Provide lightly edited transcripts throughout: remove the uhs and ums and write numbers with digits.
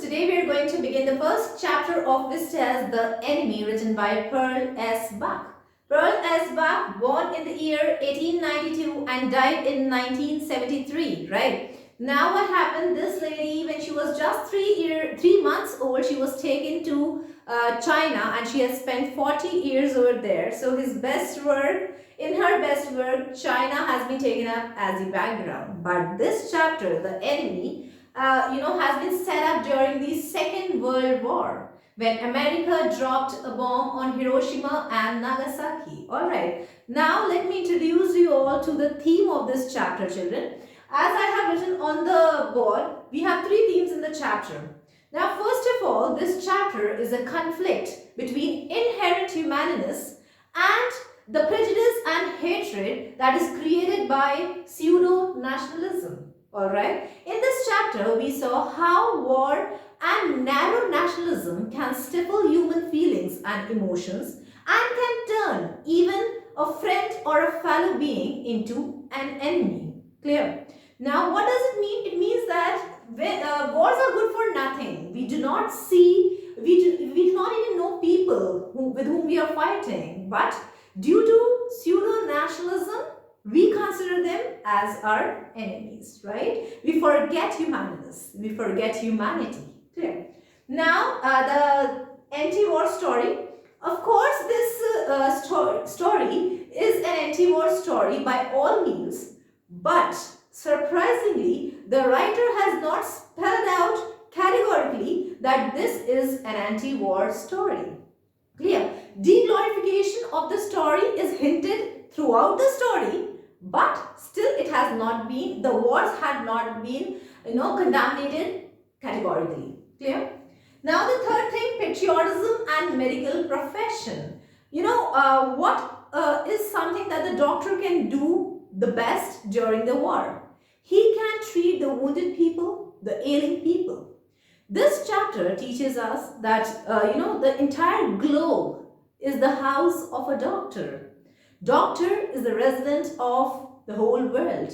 Today we are going to begin the first chapter of Vista's The Enemy, written by Pearl S. Buck. Pearl S. Buck, born in the year 1892 and died in 1973, right? Now what happened, this lady, when she was just 3 months old, she was taken to China, and she has spent 40 years over there. So in her best work, China has been taken up as the background. But this chapter, The Enemy, has been set up during the Second World War, when America dropped a bomb on Hiroshima and Nagasaki. Alright, now let me introduce you all to the theme of this chapter, children. As I have written on the board, we have 3 themes in the chapter. Now, first of all, this chapter is a conflict between inherent humaneness and the prejudice and hatred that is created by pseudo-nationalism. Alright, in this chapter, we saw how war and narrow nationalism can stifle human feelings and emotions and can turn even a friend or a fellow being into an enemy. Clear? Now, what does it mean? It means that wars are good for nothing. We do not even know people with whom we are fighting. But due to pseudo-nationalism, we consider them as our enemies, right? We forget humanness. We forget humanity. Clear? Now, the anti-war story. Of course, this story is an anti-war story by all means, but surprisingly, the writer has not spelled out categorically that this is an anti-war story. Clear? De-glorification of the story is hinted throughout the story, but still it has not been, the wars had not been, condemned categorically. Clear? Now the third thing, patriotism and medical profession. What is something that the doctor can do the best during the war? He can treat the wounded people, the ailing people. This chapter teaches us that, the entire globe is the house of a doctor. Doctor is the resident of the whole world.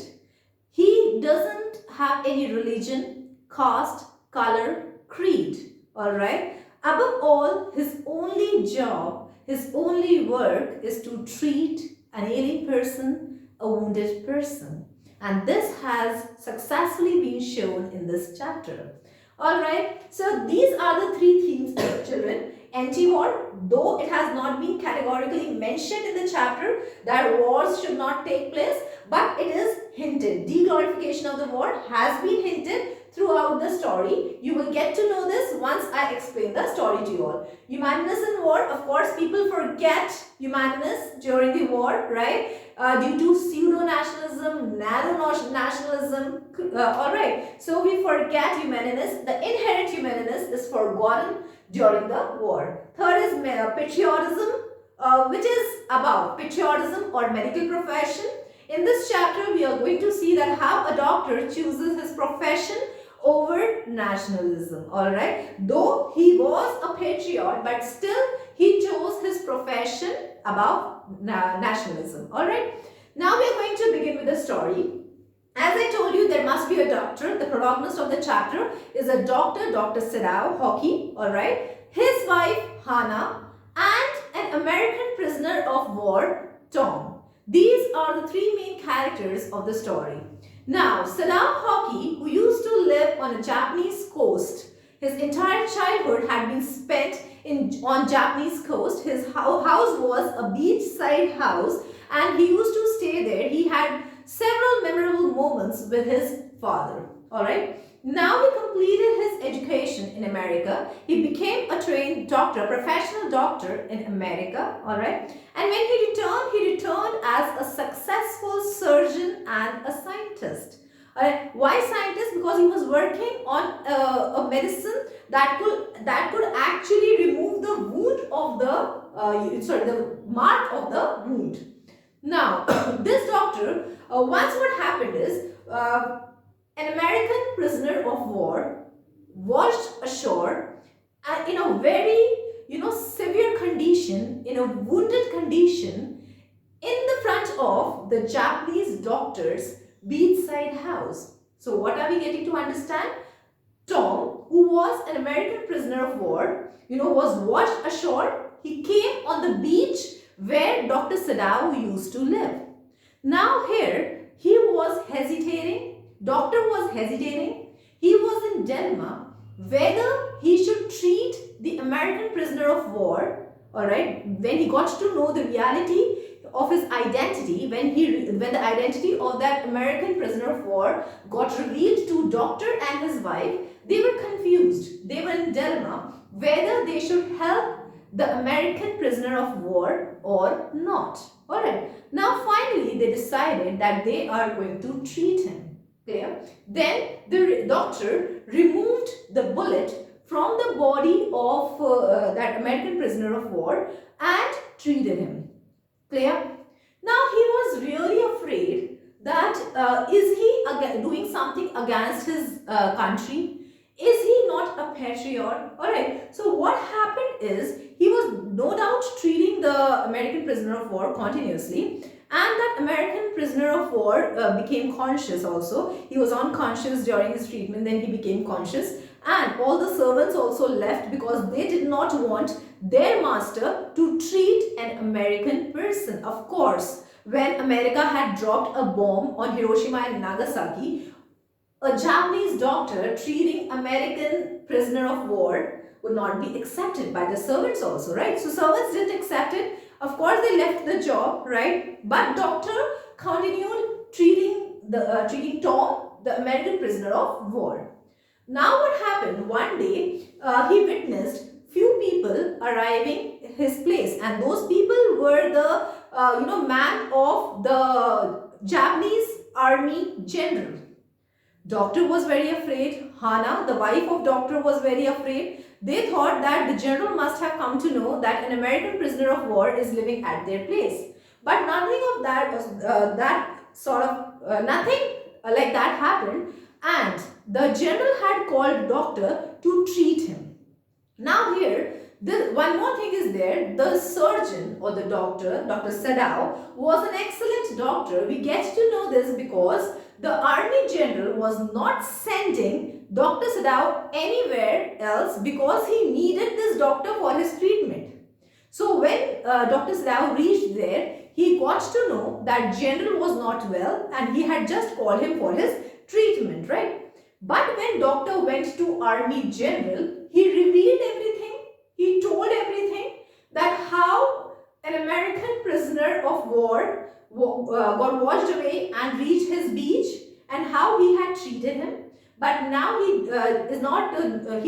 He doesn't have any religion, caste, color, creed. Alright? Above all, his only job, his only work is to treat an ailing person, a wounded person. And this has successfully been shown in this chapter. Alright, so these are the 3 themes, children. Anti-war, though it has not been categorically mentioned in the chapter that wars should not take place, but it is hinted. De-glorification of the war has been hinted throughout the story. You will get to know this once I explain the story to you all. Humaneness in war, of course, people forget humaneness during the war, right? Due to pseudo-nationalism, narrow nationalism, alright. So we forget humaneness. The inherent humaneness is forgotten during the war. Third is patriotism, which is about patriotism or medical profession. In this chapter, we are going to see that how a doctor chooses his profession over nationalism. Alright, though he was a patriot, but still he chose his profession above nationalism. Alright, now we are going to begin with the story. As I told you, there must be a doctor. The protagonist of the chapter is a doctor, Dr. Sadao Hockey, alright, his wife Hannah, and an American prisoner of war, Tom. These are the 3 main characters of the story. Now, Sadao Hockey, who used to live on a Japanese coast, his entire childhood had been spent on Japanese coast. His house was a beachside house, and he used to stay there. He had several memorable moments with his father. Alright. Now he completed his education in America. He became a trained doctor, professional doctor in America. Alright. And when he returned as a successful surgeon and a scientist. Alright. Why scientist? Because he was working on a medicine that could actually remove the wound of the mark of the wound. Now, this doctor, once what happened is, an American prisoner of war washed ashore and in a very, severe condition, in a wounded condition, in the front of the Japanese doctor's beachside house. So what are we getting to understand? Tom Sadao, who was an American prisoner of war, was washed ashore. He came on the beach where Dr. Sadao used to live. Now here, he was hesitating. Doctor was hesitating. He was in dilemma whether he should treat the American prisoner of war, alright, when he got to know the reality of his identity, when the identity of that American prisoner of war got revealed to doctor and his wife, they were confused. They were in dilemma whether they should help the American prisoner of war or not. Alright. Now finally they decided that they are going to treat him. Clear? Then the doctor removed the bullet from the body of that American prisoner of war and treated him. Clear? Now he was really afraid that is he doing something against his country? Is he not a patriot? Alright, so what happened is he was no doubt treating the American prisoner of war continuously, and that American prisoner of war became conscious also. He was unconscious during his treatment, then he became conscious, and all the servants also left because they did not want their master to treat an American person. Of course, when America had dropped a bomb on Hiroshima and Nagasaki, a Japanese doctor treating American prisoner of war would not be accepted by the servants also, right? So servants didn't accept it. Of course, they left the job, right? But doctor continued treating Tom, the American prisoner of war. Now what happened? One day, he witnessed few people arriving his place, and those people were the man of the Japanese army general. Doctor was very afraid. Hana, the wife of doctor, was very afraid. They thought that the general must have come to know that an American prisoner of war is living at their place. But nothing of that was nothing like that happened, and the general had called doctor to treat him. Now here, one more thing is there. The surgeon or the doctor, Dr. Sadao, was an excellent doctor. We get to know this because the army general was not sending Dr. Sadao anywhere else because he needed this doctor for his treatment. So when Dr. Sadao reached there, he got to know that general was not well and he had just called him for his treatment, right? But when doctor went to army general, he revealed everything. He told everything, that how an American prisoner of war got washed away and reached his beach, and how he had treated him. But now he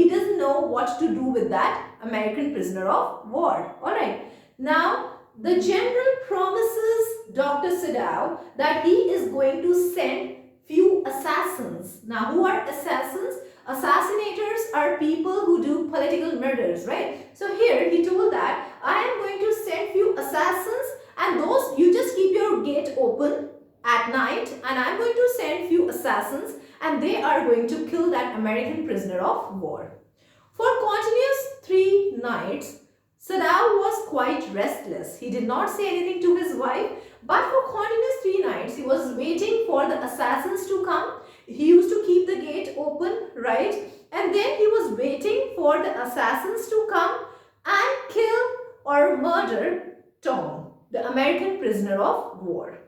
doesn't know what to do with that American prisoner of war. Alright. Now the general promises Dr. Sadao that he is going to send few assassins. Now who are assassins? Assassinators are people who do political murders, right? So here he told that I am going to send few assassins, and those you just keep your gate open at night, and I am going to send few assassins, and they are going to kill that American prisoner of war. For continuous 3 nights, Sadao was quite restless. He did not say anything to his wife, but for continuous 3 nights, he was waiting for the assassins to come. He used to keep the gate open, right? And then he was waiting for the assassins to come and kill or murder Tom, the American prisoner of war.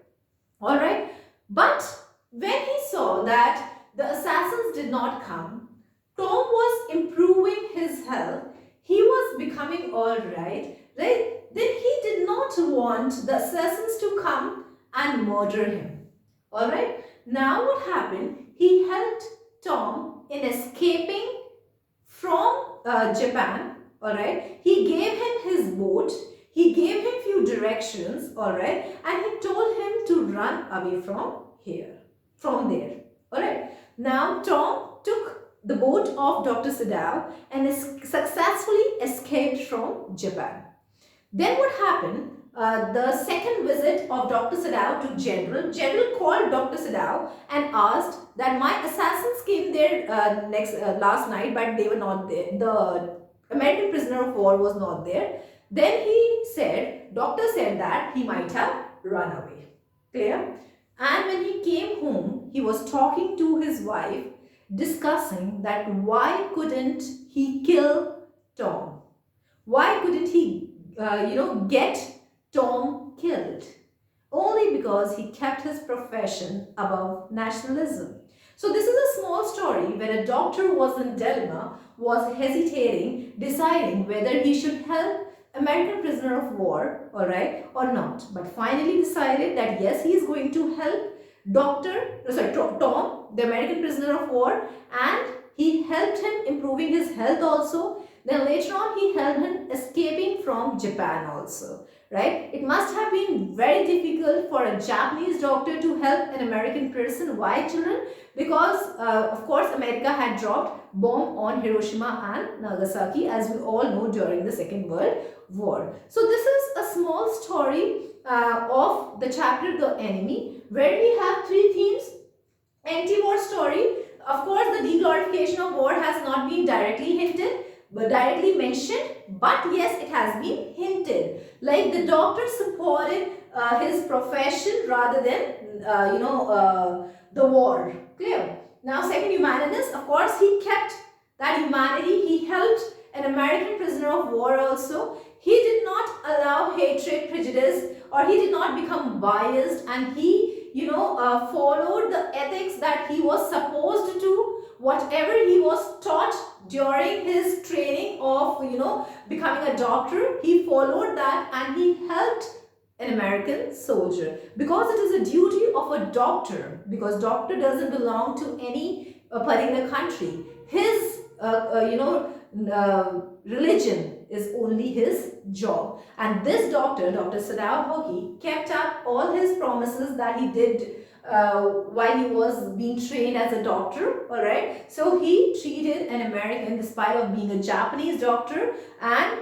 Alright? But when he saw that the assassins did not come, Tom was improving his health. He was becoming alright, right? Then he did not want the assassins to come and murder him. Alright? Now what happened? He helped Tom in escaping from Japan. Alright? He gave him his boat. He gave him few directions. Alright? And he told him to run away from there. Alright? Now Tom took the boat of Dr. Sadao and successfully escaped from Japan. Then what happened? The second visit of Dr. Sadao to General called Dr. Sadao and asked that my assassins came there last night, but they were not there. The American prisoner of war was not there. Then doctor said that he might have run away. Clear? And when he came home, he was talking to his wife. discussing that why couldn't he kill Tom? Why couldn't he, get Tom killed? Only because he kept his profession above nationalism. So this is a small story where a doctor was in dilemma, was hesitating, deciding whether he should help American prisoner of war, alright, or not. But finally decided that yes, he is going to help Tom, the American prisoner of war, and he helped him improving his health also. Then later on, he helped him escaping from Japan also. Right? It must have been very difficult for a Japanese doctor to help an American person. Why, children? Because, of course, America had dropped bomb on Hiroshima and Nagasaki, as we all know, during the Second World War. So this is a small story of the chapter The Enemy, where we have three themes. Anti-war story. Of course, the deglorification of war has not been directly hinted, but directly mentioned, but yes, it has been hinted. Like the doctor supported his profession rather than, the war. Clear? Now, second, humaneness. Of course, he kept that humanity. He helped an American prisoner of war also. He did not allow hatred, prejudice, or he did not become biased, and he, followed the ethics that he was supposed to. Whatever he was taught during his training of, becoming a doctor, he followed that and he helped an American soldier. Because it is a duty of a doctor, because doctor doesn't belong to any particular country. His, religion is only his job. And this doctor, Dr. Sadao Hoki, kept up all his promises that he did while he was being trained as a doctor, alright. So he treated an American despite of being a Japanese doctor and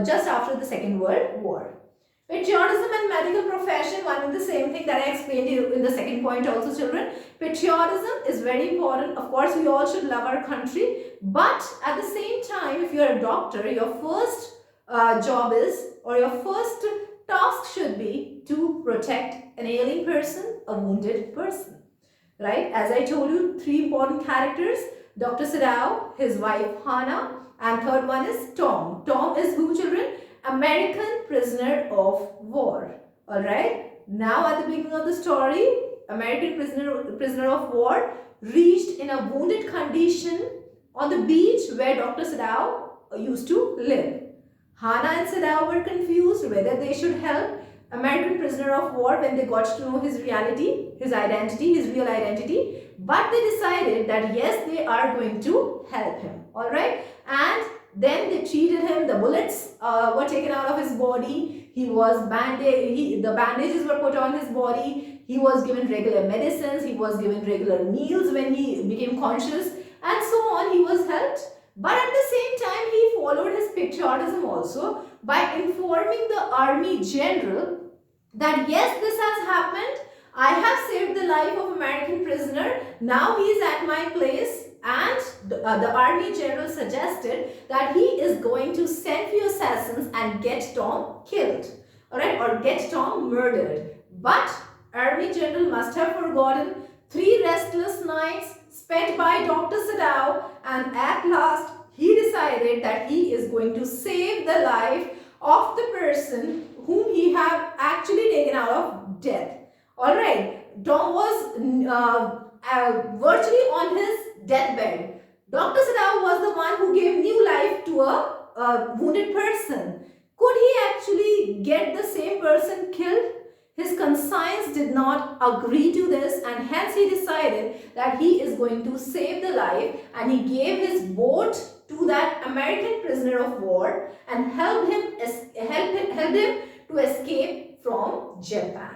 just after the Second World War. Patriotism and medical profession, one and the same thing that I explained to you in the second point also, children. Patriotism is very important. Of course, we all should love our country. But at the same time, if you are a doctor, your first job is, or your first task should be to protect an ailing person, a wounded person. Right? As I told you, three important characters. Dr. Sadao, his wife Hana, and third one is Tom. Tom is who, children? American prisoner of war. Alright. Now at the beginning of the story, American prisoner of war reached in a wounded condition on the beach where Dr. Sadao used to live. Hana and Sadao were confused whether they should help American prisoner of war when they got to know his reality, his identity, his real identity. But they decided that yes, they are going to help him. Alright. And then they treated him, the bullets were taken out of his body, he was bandaged, the bandages were put on his body, he was given regular medicines, he was given regular meals when he became conscious, and so on, he was helped. But at the same time, he followed his patriotism also by informing the army general that yes, this has happened, I have saved the life of American prisoner, now he is at my place. And the army general suggested that he is going to send few assassins and get Tom killed, alright, or get Tom murdered. But army general must have forgotten 3 restless nights spent by Dr. Sadao, and at last he decided that he is going to save the life of the person whom he had actually taken out of death. Alright, Tom was virtually on his deathbed. Dr. Sadao was the one who gave new life to a wounded person. Could he actually get the same person killed? His conscience did not agree to this, and hence he decided that he is going to save the life, and he gave his boat to that American prisoner of war and helped him to escape from Japan.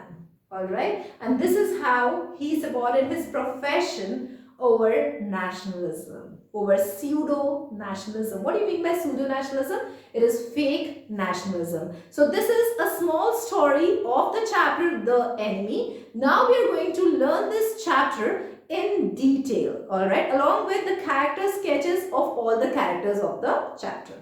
Alright, and this is how he supported his profession over nationalism, over pseudo-nationalism. What do you mean by pseudo-nationalism? It is fake nationalism. So this is a small story of the chapter The Enemy. Now we are going to learn this chapter in detail, alright, along with the character sketches of all the characters of the chapter.